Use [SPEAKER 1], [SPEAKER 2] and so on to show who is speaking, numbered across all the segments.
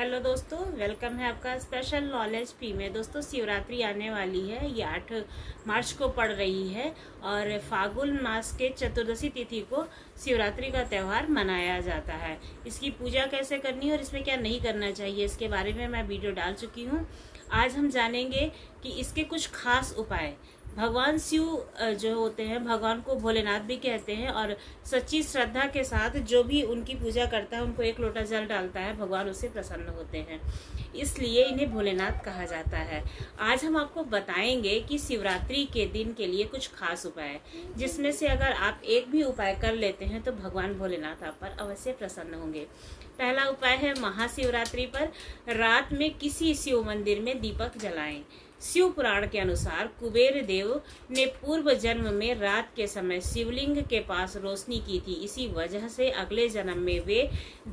[SPEAKER 1] Hello दोस्तों, welcome है आपका स्पेशल नॉलेज पी में। दोस्तों, शिवरात्रि आने वाली है। ये 8 मार्च को पड़ रही है और फागुन मास के चतुर्दशी तिथि को शिवरात्रि का त्यौहार मनाया जाता है। इसकी पूजा कैसे करनी है और इसमें क्या नहीं करना चाहिए, इसके बारे में मैं वीडियो डाल चुकी हूँ। आज हम जानेंगे कि इसके कुछ खास उपाय। भगवान शिव जो होते हैं, भगवान को भोलेनाथ भी कहते हैं, और सच्ची श्रद्धा के साथ जो भी उनकी पूजा करता है, उनको एक लोटा जल डालता है, भगवान उससे प्रसन्न होते हैं। इसलिए इन्हें भोलेनाथ कहा जाता है। आज हम आपको बताएंगे कि शिवरात्रि के दिन के लिए कुछ खास उपाय, जिसमें से अगर आप एक भी उपाय कर लेते हैं तो भगवान भोलेनाथ आप पर अवश्य प्रसन्न होंगे। पहला उपाय है, महाशिवरात्रि पर रात में किसी शिव मंदिर में दीपक जलाएं। शिव पुराण के अनुसार कुबेर देव ने पूर्व जन्म में रात के समय शिवलिंग के पास रोशनी की थी। इसी वजह से अगले जन्म में वे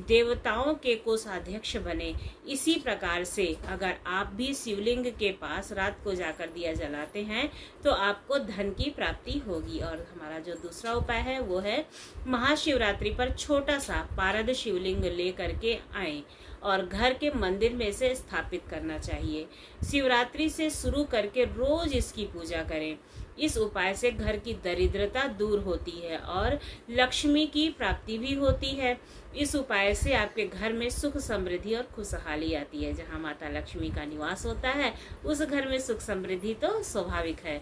[SPEAKER 1] देवताओं के कोषाध्यक्ष बने। इसी प्रकार से अगर आप भी शिवलिंग के पास रात को जाकर दिया जलाते हैं तो आपको धन की प्राप्ति होगी। और हमारा जो दूसरा उपाय है वो है, महाशिवरात्रि पर छोटा सा पारद शिवलिंग लेकर के आए और घर के मंदिर में से स्थापित करना चाहिए। शिवरात्रि से शुरू करके रोज इसकी पूजा करें। इस उपाय से घर की दरिद्रता दूर होती है और लक्ष्मी की प्राप्ति भी होती है। इस उपाय से आपके घर में सुख समृद्धि और खुशहाली आती है। जहाँ माता लक्ष्मी का निवास होता है उस घर में सुख समृद्धि तो स्वाभाविक है,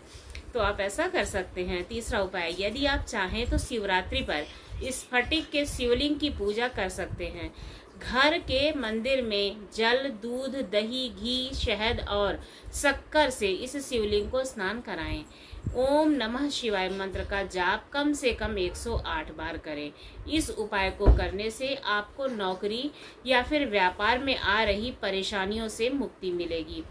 [SPEAKER 1] तो आप ऐसा कर सकते हैं। तीसरा उपाय, यदि आप चाहें तो शिवरात्रि पर स्फटिक के शिवलिंग की पूजा कर सकते हैं। घर के मंदिर में जल, दूध, दही, घी, शहद और शक्कर से इस शिवलिंग को स्नान कराएं। ओम नमः शिवाय मंत्र का जाप कम से कम 108 बार करें। इस उपाय को करने से आपको नौकरी या फिर व्यापार में आ रही परेशानियों से मुक्ति मिलेगी।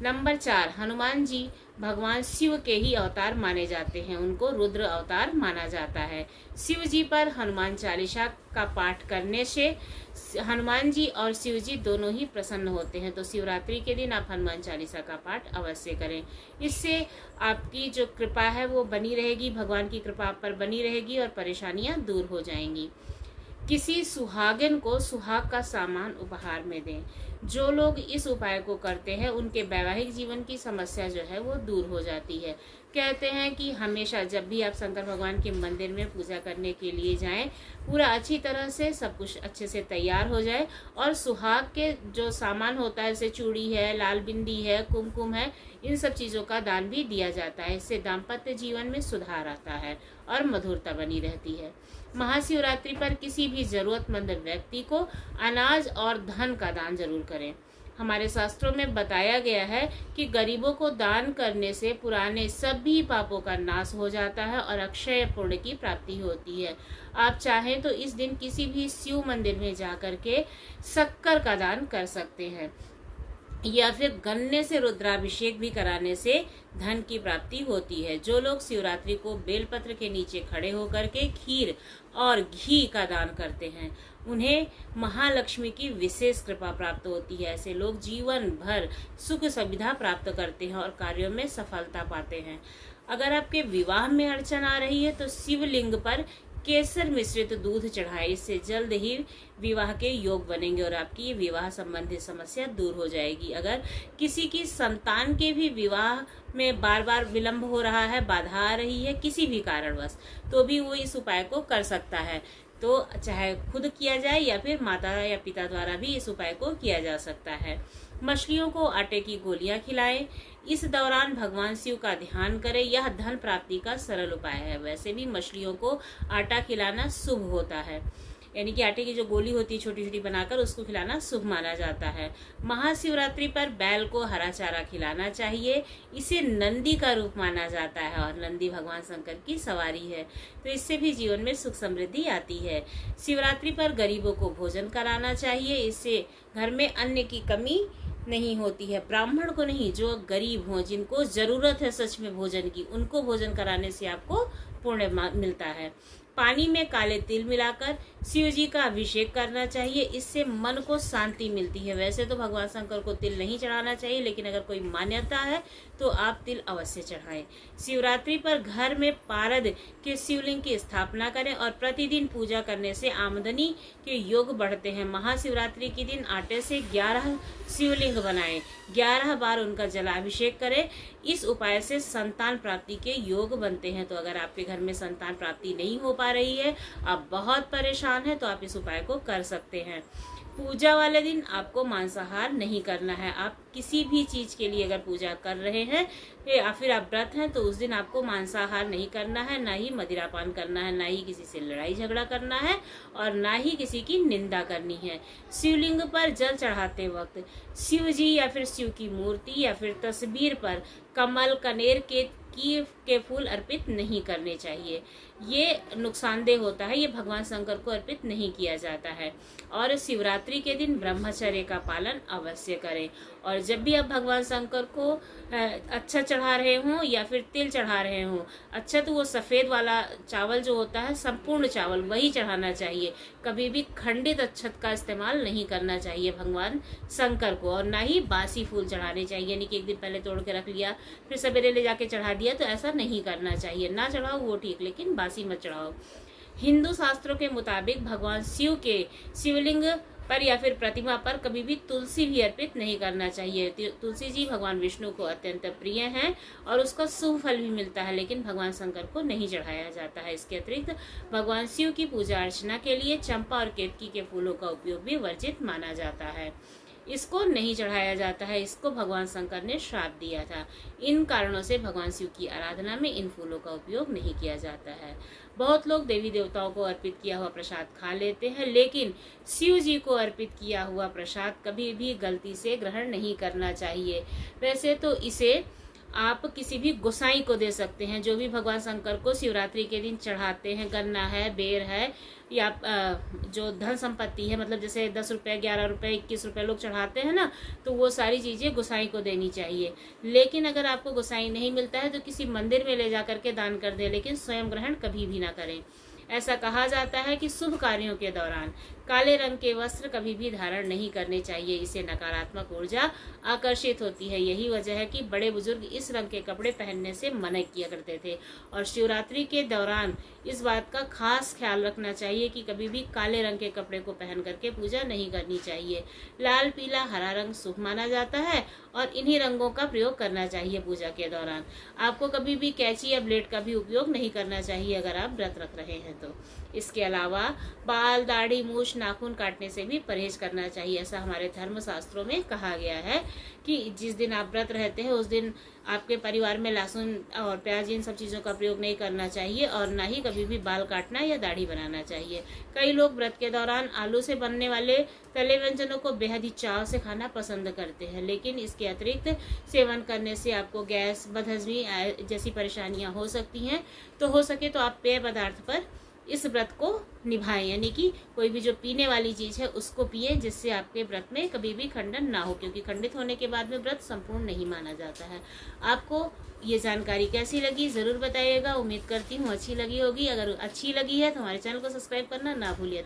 [SPEAKER 1] नंबर 4, हनुमान जी भगवान शिव के ही अवतार माने जाते हैं। उनको रुद्र अवतार माना जाता है। शिव जी पर हनुमान चालीसा का पाठ करने से हनुमान जी और शिव जी दोनों ही प्रसन्न होते हैं। तो शिवरात्रि के दिन आप हनुमान चालीसा का पाठ अवश्य करें। इससे आपकी जो कृपा है वो बनी रहेगी, भगवान की कृपा आप पर बनी रहेगी और परेशानियां दूर हो जाएंगी। किसी सुहागिन को सुहाग का सामान उपहार में दें। जो लोग इस उपाय को करते हैं उनके वैवाहिक जीवन की समस्या जो है वो दूर हो जाती है। कहते हैं कि हमेशा जब भी आप शंकर भगवान के मंदिर में पूजा करने के लिए जाएं, पूरा अच्छी तरह से सब कुछ अच्छे से तैयार हो जाए और सुहाग के जो सामान होता है, जैसे चूड़ी है, लाल बिंदी है, कुमकुम है, इन सब चीज़ों का दान भी दिया जाता है। इससे दाम्पत्य जीवन में सुधार आता है और मधुरता बनी रहती है। महाशिवरात्रि पर किसी भी जरूरतमंद व्यक्ति को अनाज और धन का दान जरूर करें। हमारे शास्त्रों में बताया गया है कि गरीबों को दान करने से पुराने सभी पापों का नाश हो जाता है और अक्षय पुण्य की प्राप्ति होती है। आप चाहें तो इस दिन किसी भी शिव मंदिर में जाकर के शक्कर का दान कर सकते हैं या फिर गन्ने से रुद्राभिषेक भी कराने से धन की प्राप्ति होती है। जो लोग शिवरात्रि को बेलपत्र के नीचे खड़े होकर के खीर और घी का दान करते हैं, उन्हें महालक्ष्मी की विशेष कृपा प्राप्त होती है। ऐसे लोग जीवन भर सुख सुविधा प्राप्त करते हैं और कार्यों में सफलता पाते हैं। अगर आपके विवाह में अड़चन आ रही है तो शिवलिंग पर केसर मिश्रित दूध चढ़ाएं। इससे जल्द ही विवाह के योग बनेंगे और आपकी ये विवाह संबंधी समस्या दूर हो जाएगी। अगर किसी की संतान के भी विवाह में बार बार विलंब हो रहा है, बाधा आ रही है किसी भी कारणवश, तो भी वो इस उपाय को कर सकता है। तो चाहे खुद किया जाए या फिर माता या पिता द्वारा भी इस उपाय को किया जा सकता है। मछलियों को आटे की गोलियां खिलाएं। इस दौरान भगवान शिव का ध्यान करें। यह धन प्राप्ति का सरल उपाय है। वैसे भी मछलियों को आटा खिलाना शुभ होता है, यानी कि आटे की जो गोली होती है छोटी छोटी बनाकर, उसको खिलाना शुभ माना जाता है। महाशिवरात्रि पर बैल को हरा चारा खिलाना चाहिए। इसे नंदी का रूप माना जाता है और नंदी भगवान शंकर की सवारी है, तो इससे भी जीवन में सुख समृद्धि आती है। शिवरात्रि पर गरीबों को भोजन कराना चाहिए। इससे घर में अन्न की कमी नहीं होती है। ब्राह्मण को नहीं, जो गरीब हो, जिनको जरूरत है सच में भोजन की, उनको भोजन कराने से आपको पुण्य मिलता है। पानी में काले तिल मिलाकर शिव जी का अभिषेक करना चाहिए। इससे मन को शांति मिलती है। वैसे तो भगवान शंकर को तिल नहीं चढ़ाना चाहिए, लेकिन अगर कोई मान्यता है तो आप तिल अवश्य चढ़ाएं। शिवरात्रि पर घर में पारद के शिवलिंग की स्थापना करें और प्रतिदिन पूजा करने से आमदनी के योग बढ़ते हैं। महाशिवरात्रि के दिन आटे से 11 शिवलिंग बनाएं, 11 बार उनका जलाभिषेक करें। इस उपाय से संतान प्राप्ति के योग बनते हैं। तो अगर आपके घर में संतान प्राप्ति नहीं हो पा रही है, आप बहुत परेशान हैं, तो आप इस उपाय को कर सकते हैं। पूजा वाले दिन आपको मांसाहार नहीं करना है। आप किसी भी चीज के लिए अगर पूजा कर रहे हैं या फिर आप व्रत हैं, तो उस दिन आपको मांसाहार नहीं करना है, ना ही मदिरापान करना है, ना ही किसी से लड़ाई झगड़ा करना है और ना ही किसी की निंदा करनी है। शिवलिंग पर जल चढ़ाते वक्त शिव जी या फिर शिव की मूर्ति या फिर तस्वीर पर कमल, कनेर के फूल अर्पित नहीं करने चाहिए। ये नुकसानदेह होता है, ये भगवान शंकर को अर्पित नहीं किया जाता है। और शिवरात्रि के दिन ब्रह्मचर्य का पालन अवश्य करें। और जब भी आप भगवान शंकर को अच्छा चढ़ा रहे हों या फिर तिल चढ़ा रहे हों, अच्छा तो वो सफ़ेद वाला चावल जो होता है, संपूर्ण चावल, वही चढ़ाना चाहिए। कभी भी खंडित अक्षत का इस्तेमाल नहीं करना चाहिए भगवान शंकर को। और ना ही बासी फूल चढ़ाने चाहिए, यानी कि एक दिन पहले तोड़ के रख लिया फिर सवेरे ले जाके चढ़ा दिया, तो ऐसा नहीं करना चाहिए। ना चढ़ाओ वो ठीक, लेकिन बासी मत चढ़ाओ। हिंदू शास्त्रों के मुताबिक भगवान शिव के शिवलिंग पर या फिर प्रतिमा पर कभी भी तुलसी भी अर्पित नहीं करना चाहिए। तुलसी जी भगवान विष्णु को अत्यंत प्रिय हैं और उसका शुभ फल भी मिलता है, लेकिन भगवान शंकर को नहीं चढ़ाया जाता है। इसके अतिरिक्त भगवान शिव की पूजा अर्चना के लिए चंपा और केतकी के फूलों का उपयोग भी वर्जित माना जाता है। इसको नहीं चढ़ाया जाता है, इसको भगवान शंकर ने श्राप दिया था। इन कारणों से भगवान शिव की आराधना में इन फूलों का उपयोग नहीं किया जाता है। बहुत लोग देवी देवताओं को अर्पित किया हुआ प्रसाद खा लेते हैं, लेकिन शिव जी को अर्पित किया हुआ प्रसाद कभी भी गलती से ग्रहण नहीं करना चाहिए। वैसे तो इसे आप किसी भी गोसाई को दे सकते हैं, जो भी भगवान शंकर को शिवरात्रि के दिन चढ़ाते हैं। गन्ना है, बेर है या जो धन संपत्ति है, मतलब जैसे 10 रुपये, 11 रुपये, 21 रुपये लोग चढ़ाते हैं ना, तो वो सारी चीज़ें गोसाई को देनी चाहिए। लेकिन अगर आपको गोसाई नहीं मिलता है तो किसी मंदिर में ले जा करके दान कर दे, लेकिन स्वयं ग्रहण कभी भी ना करें। ऐसा कहा जाता है कि शुभ कार्यों के दौरान काले रंग के वस्त्र कभी भी धारण नहीं करने चाहिए। इससे नकारात्मक ऊर्जा आकर्षित होती है। यही वजह है कि बड़े बुजुर्ग इस रंग के कपड़े पहनने से मना किया करते थे। और शिवरात्रि के दौरान इस बात का खास ख्याल रखना चाहिए कि कभी भी काले रंग के कपड़े को पहन करके पूजा नहीं करनी चाहिए। लाल, पीला, हरा रंग शुभ माना जाता है और इन्हीं रंगों का प्रयोग करना चाहिए पूजा के दौरान। आपको कभी भी कैंची या ब्लेड का भी उपयोग नहीं करना चाहिए अगर आप व्रत रख रहे हैं तो। इसके अलावा बाल, दाढ़ी, मूछ, नाखून काटने से भी परहेज करना चाहिए। ऐसा हमारे धर्म शास्त्रों में कहा गया है कि जिस दिन आप व्रत रहते हैं उस दिन आपके परिवार में लहसुन और प्याज इन सब चीज़ों का प्रयोग नहीं करना चाहिए और ना ही कभी भी बाल काटना या दाढ़ी बनाना चाहिए। कई लोग व्रत के दौरान आलू से बनने वाले तले व्यंजनों को बेहद ही चाव से खाना पसंद करते हैं, लेकिन इसके अतिरिक्त सेवन करने से आपको गैस, बदहजमी जैसी परेशानियां हो सकती हैं। तो हो सके तो आप पेय पदार्थ पर इस व्रत को निभाएं, यानी कि कोई भी जो पीने वाली चीज़ है उसको पिए, जिससे आपके व्रत में कभी भी खंडन ना हो, क्योंकि खंडित होने के बाद में व्रत संपूर्ण नहीं माना जाता है। आपको ये जानकारी कैसी लगी ज़रूर बताइएगा। उम्मीद करती हूँ अच्छी लगी होगी। अगर अच्छी लगी है तो हमारे चैनल को सब्सक्राइब करना ना भूलिए।